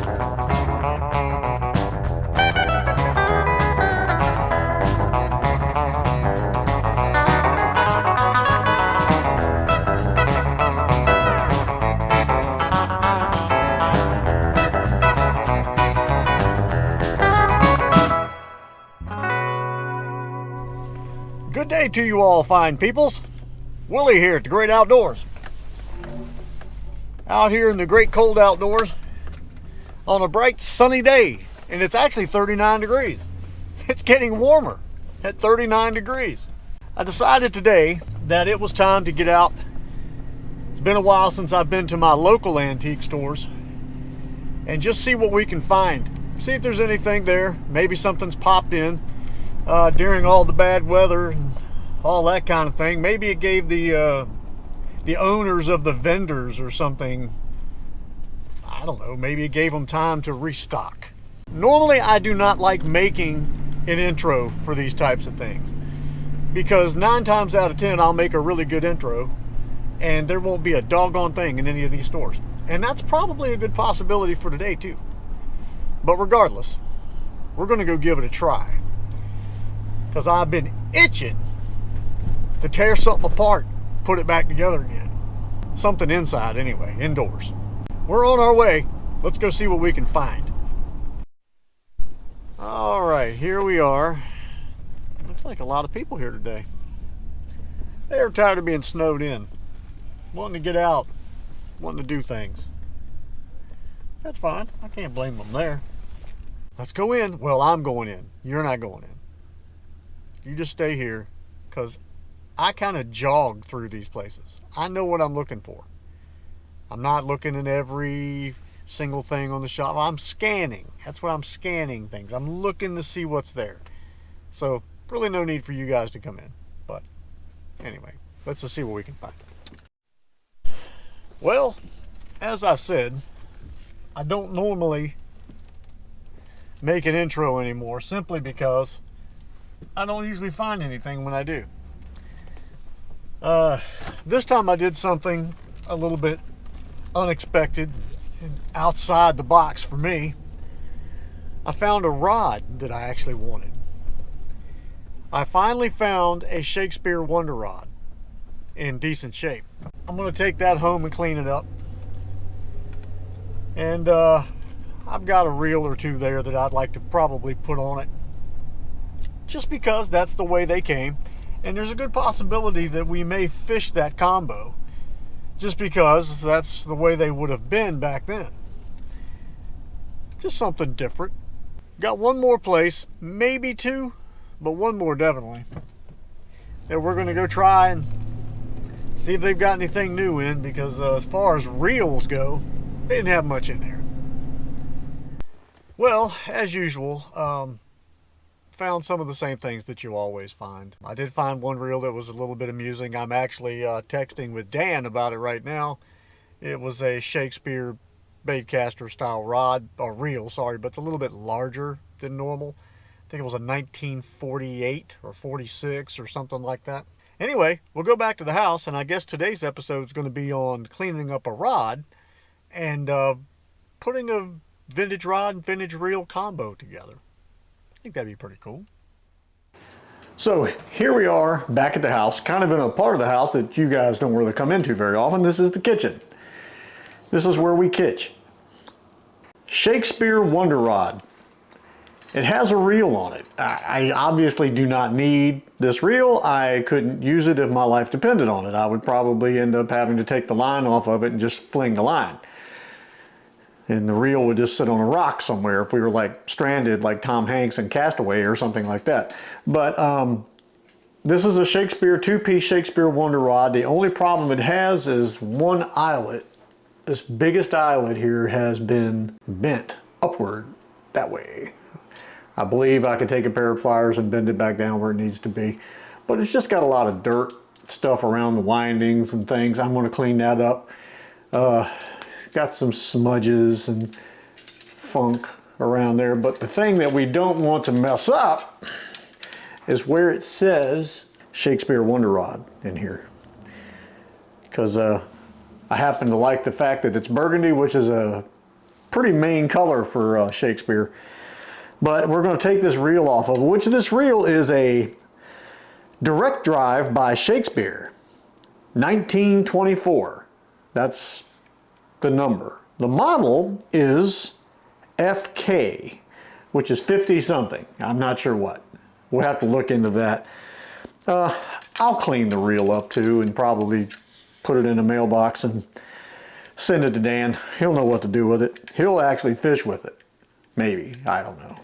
Good day to you all fine peoples. Willie here at the Great Outdoors. Out here in the great cold outdoors on a bright sunny day, and it's actually 39 degrees. It's getting warmer at 39 degrees. I decided today that it was time to get out. It's been a while since I've been to my local antique stores and just see what we can find. See if there's anything there. Maybe something's popped in during all the bad weather and all that kind of thing. Maybe it gave the owners of the vendors or something, I don't know, maybe it gave them time to restock. Normally I do not like making an intro for these types of things, because 9 times out of 10 I'll make a really good intro and there won't be a doggone thing in any of these stores. And that's probably a good possibility for today too. But regardless, we're going to go give it a try, because I've been itching to tear something apart, put it back together again. Something inside anyway, indoors. We're on our way. Let's go see what we can find. All right, here we are. Looks like a lot of people here today. They're tired of being snowed in, wanting to get out, wanting to do things. That's fine. I can't blame them there. Let's go in. Well, I'm going in. You're not going in. You just stay here, because I kind of jog through these places. I know what I'm looking for. I'm not looking at every single thing on the shop. I'm scanning. That's what I'm scanning things. I'm looking to see what's there. So really no need for you guys to come in. But anyway, let's just see what we can find. Well, as I've said, I don't normally make an intro anymore, simply because I don't usually find anything when I do. This time I did something a little bit unexpected and outside the box for me. I found a rod that I actually wanted. I finally found a Shakespeare Wonderod in decent shape. I'm going to take that home and clean it up. And I've got a reel or two there that I'd like to probably put on it, just because that's the way they came. And there's a good possibility that we may fish that combo, just because that's the way they would have been back then. Just something different. Got one more place, maybe two, but one more definitely, that we're going to go try and see if they've got anything new in, because as far as reels go, they didn't have much in there. Well, as usual, found some of the same things that you always find. I did find one reel that was a little bit amusing. I'm actually texting with Dan about it right now. It was a Shakespeare baitcaster style rod, or reel, sorry, but it's a little bit larger than normal. I think it was a 1948 or 46 or something like that. Anyway, we'll go back to the house, and I guess today's episode is going to be on cleaning up a rod and putting a vintage rod and vintage reel combo together. I think that'd be pretty cool. So here we are back at the house, kind of in a part of the house that you guys don't really come into very often. This is the kitchen. This is where we kitch. Shakespeare Wonderod. It has a reel on it. I obviously do not need this reel. I couldn't use it if my life depended on it. I would probably end up having to take the line off of it and just fling the line. And the reel would just sit on a rock somewhere if we were like stranded like Tom Hanks in Castaway or something like that. But this is a Shakespeare, two-piece Shakespeare Wonderod. The only problem it has is one eyelet. This biggest eyelet here has been bent upward that way. I believe I could take a pair of pliers and bend it back down where it needs to be. But it's just got a lot of dirt stuff around the windings and things. I'm going to clean that up. Got some smudges and funk around there, but the thing that we don't want to mess up is where it says Shakespeare Wonderod in here, because I happen to like the fact that it's burgundy, which is a pretty main color for Shakespeare. But we're going to take this reel off of, which this reel is a direct drive by Shakespeare, 1924. That's the number. The model is FK, which is 50 something. I'm not sure what. We'll have to look into that. I'll clean the reel up too and probably put it in a mailbox and send it to Dan. He'll know what to do with it. He'll actually fish with it. Maybe. I don't know.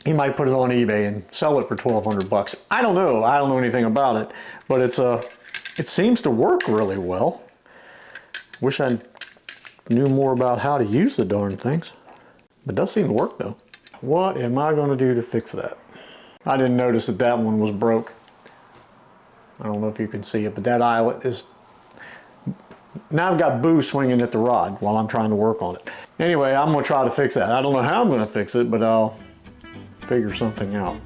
He might put it on eBay and sell it for 1,200 bucks. I don't know. I don't know anything about it, but it seems to work really well. Wish I knew more about how to use the darn things. But it does seem to work though. What am I going to do to fix that? I didn't notice that that one was broke. I don't know if you can see it, but that eyelet is... Now I've got Boo swinging at the rod while I'm trying to work on it. Anyway, I'm going to try to fix that. I don't know how I'm going to fix it, but I'll figure something out.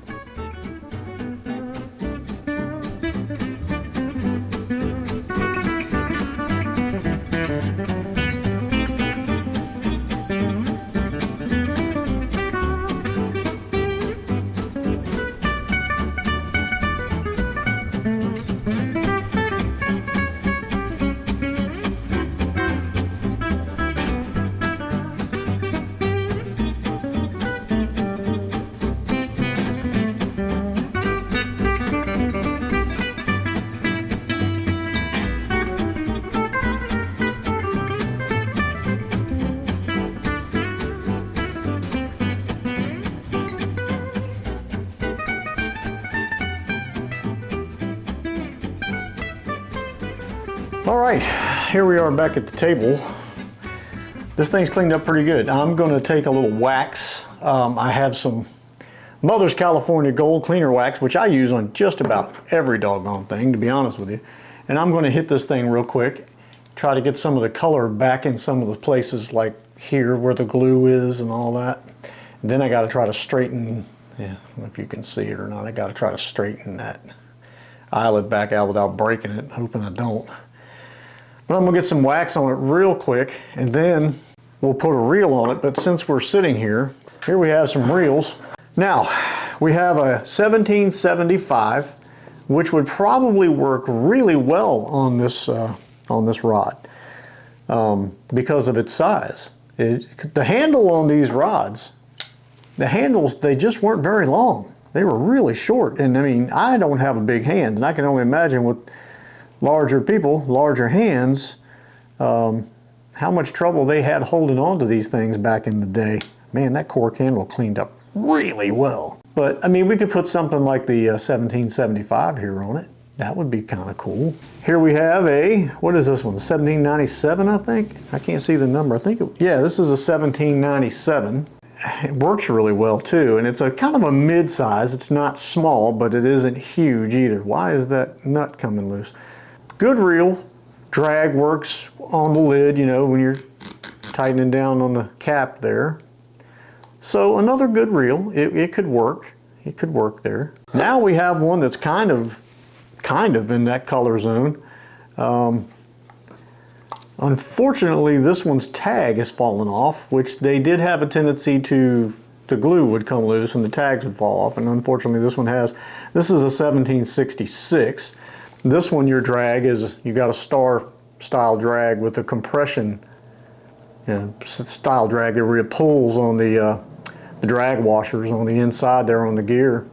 All right, here we are back at the table. This thing's cleaned up pretty good. I'm going to take a little wax. I have some Mother's California Gold Cleaner Wax, which I use on just about every doggone thing, to be honest with you. And I'm going to hit this thing real quick, try to get some of the color back in some of the places like here where the glue is and all that. And then I got to try to straighten, I don't know if you can see it or not, I got to try to straighten that eyelet back out without breaking it, hoping I don't. But I'm going to get some wax on it real quick, and then we'll put a reel on it. But since we're sitting here we have some reels. Now, we have a 1775, which would probably work really well on this rod because of its size. The handle on these rods, the handles, they just weren't very long. They were really short, and I mean, I don't have a big hand, and I can only imagine with larger people, larger hands, how much trouble they had holding on to these things back in the day. Man, that cork handle cleaned up really well. But I mean, we could put something like the 1775 here on it. That would be kind of cool. Here we have a, what is this one, 1797, I think? I can't see the number. I think, yeah, this is a 1797. It works really well too, and it's a kind of a mid-size. It's not small, but it isn't huge either. Why is that nut coming loose? Good reel. Drag works on the lid, you know, when you're tightening down on the cap there. So another good reel. It could work. It could work there. Now we have one that's kind of in that color zone. Unfortunately, this one's tag has fallen off, which they did have a tendency to, the glue would come loose and the tags would fall off, and unfortunately this one has. This is a 1766. This one, your drag is, you got a star style drag with a compression style drag where it pulls on the drag washers on the inside there on the gear.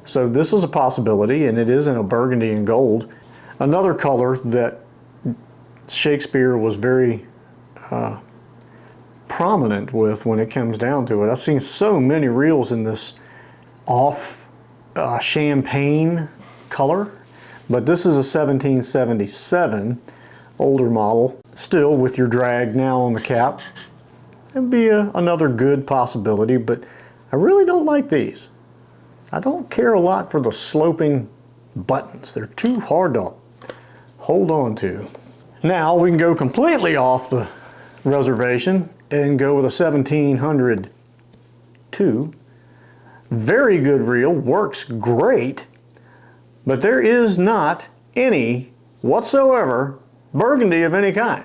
So this is a possibility, and it is in a burgundy and gold. Another color that Shakespeare was very prominent with when it comes down to it. I've seen so many reels in this off champagne color, but this is a 1777 older model, still with your drag now on the cap. It'd be another good possibility, but I really don't like these. I don't care a lot for the sloping buttons. They're too hard to hold on to. Now we can go completely off the reservation and go with a 1702. Very good reel, works great, but there is not any whatsoever burgundy of any kind.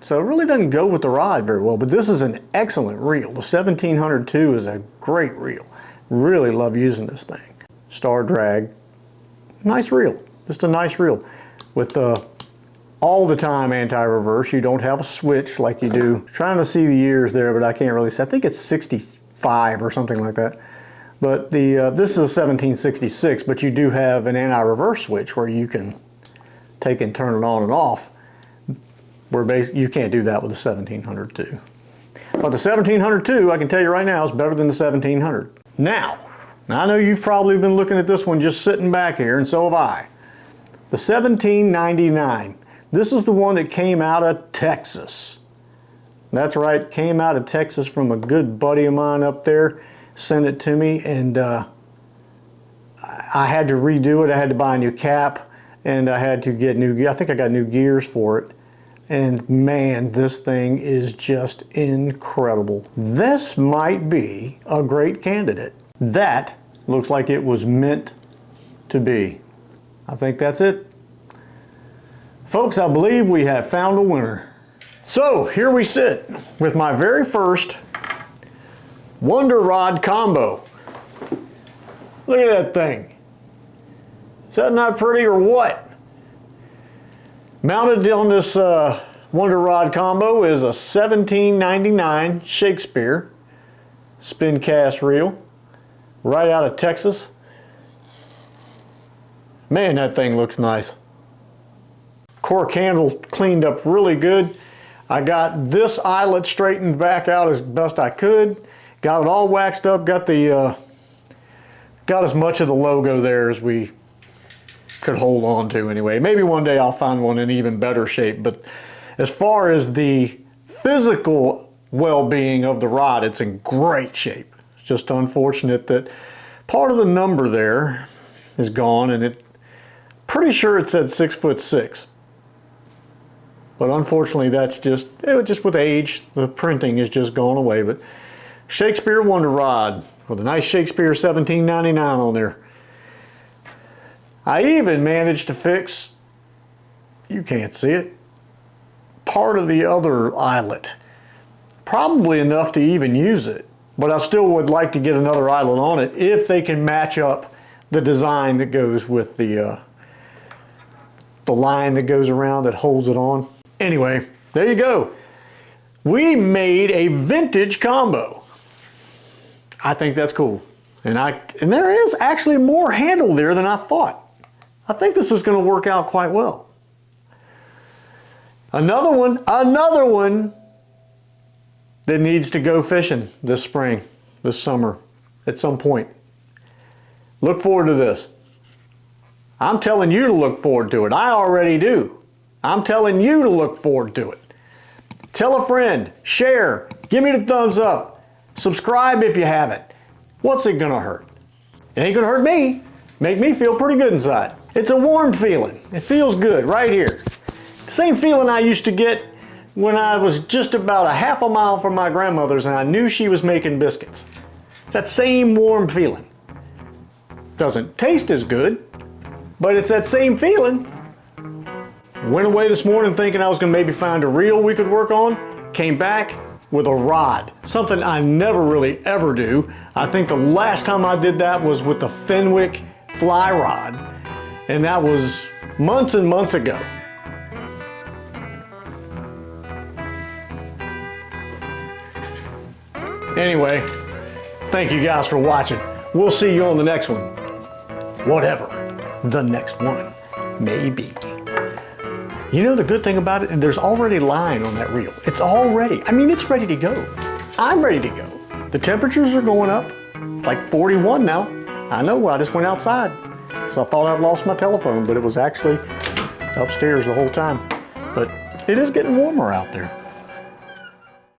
so it really doesn't go with the rod very well, but this is an excellent reel. The 1702 is a great reel. Really love using this thing. Star drag, nice reel, just a nice reel. With all the time anti-reverse, you don't have a switch like you do. Trying to see the years there, but I can't really see. I think it's 65 or something like that. But this is a 1766, but you do have an anti-reverse switch where you can take and turn it on and off. You can't do that with the 1702. But the 1702, I can tell you right now, is better than the 1700. Now, I know you've probably been looking at this one just sitting back here, and so have I. The 1799. This is the one that came out of Texas. That's right, came out of Texas from a good buddy of mine up there. Sent it to me, and I had to redo it. I had to buy a new cap, and I had to get new, I think I got new gears for it. And man, this thing is just incredible. This might be a great candidate. That looks like it was meant to be. I think that's it. Folks, I believe we have found a winner. So here we sit with my very first Wonderod combo. Look at that thing. Is that not pretty or what? Mounted on this Wonderod combo is a 1799 Shakespeare spin cast reel, right out of Texas. Man, that thing looks nice. Cork handle cleaned up really good. I got this eyelet straightened back out as best I could. Got it all waxed up. Got as much of the logo there as we could hold on to anyway. Maybe one day I'll find one in even better shape, but as far as the physical well-being of the rod, it's in great shape. It's just unfortunate that part of the number there is gone, and pretty sure it said 6'6". But unfortunately that's just with age, the printing is just gone away. But Shakespeare Wonderod with a nice Shakespeare 1799 on there. I even managed to fix, you can't see it, part of the other eyelet. Probably enough to even use it, but I still would like to get another eyelet on it if they can match up the design that goes with the line that goes around that holds it on. Anyway, there you go. We made a vintage combo. I think that's cool. And there is actually more handle there than I thought. I think this is going to work out quite well. Another one that needs to go fishing this spring, this summer, at some point. Look forward to this. I'm telling you to look forward to it. I already do. I'm telling you to look forward to it. Tell a friend, share, give me the thumbs up, subscribe if you haven't. What's it gonna hurt? It ain't gonna hurt me. Make me feel pretty good inside. It's a warm feeling. It feels good right here. The same feeling I used to get when I was just about a half a mile from my grandmother's and I knew she was making biscuits. It's that same warm feeling. Doesn't taste as good, but it's that same feeling. Went away this morning thinking I was gonna maybe find a reel we could work on. Came back with a rod, something I never really ever do. I think the last time I did that was with the Fenwick fly rod, and that was months and months ago. Anyway, thank you guys for watching. We'll see you on the next one. Whatever the next one may be. You know the good thing about it, there's already line on that reel. It's already, it's ready to go. I'm ready to go. The temperatures are going up, it's like 41 now. I know, I just went outside because I thought I'd lost my telephone, but it was actually upstairs the whole time. But it is getting warmer out there.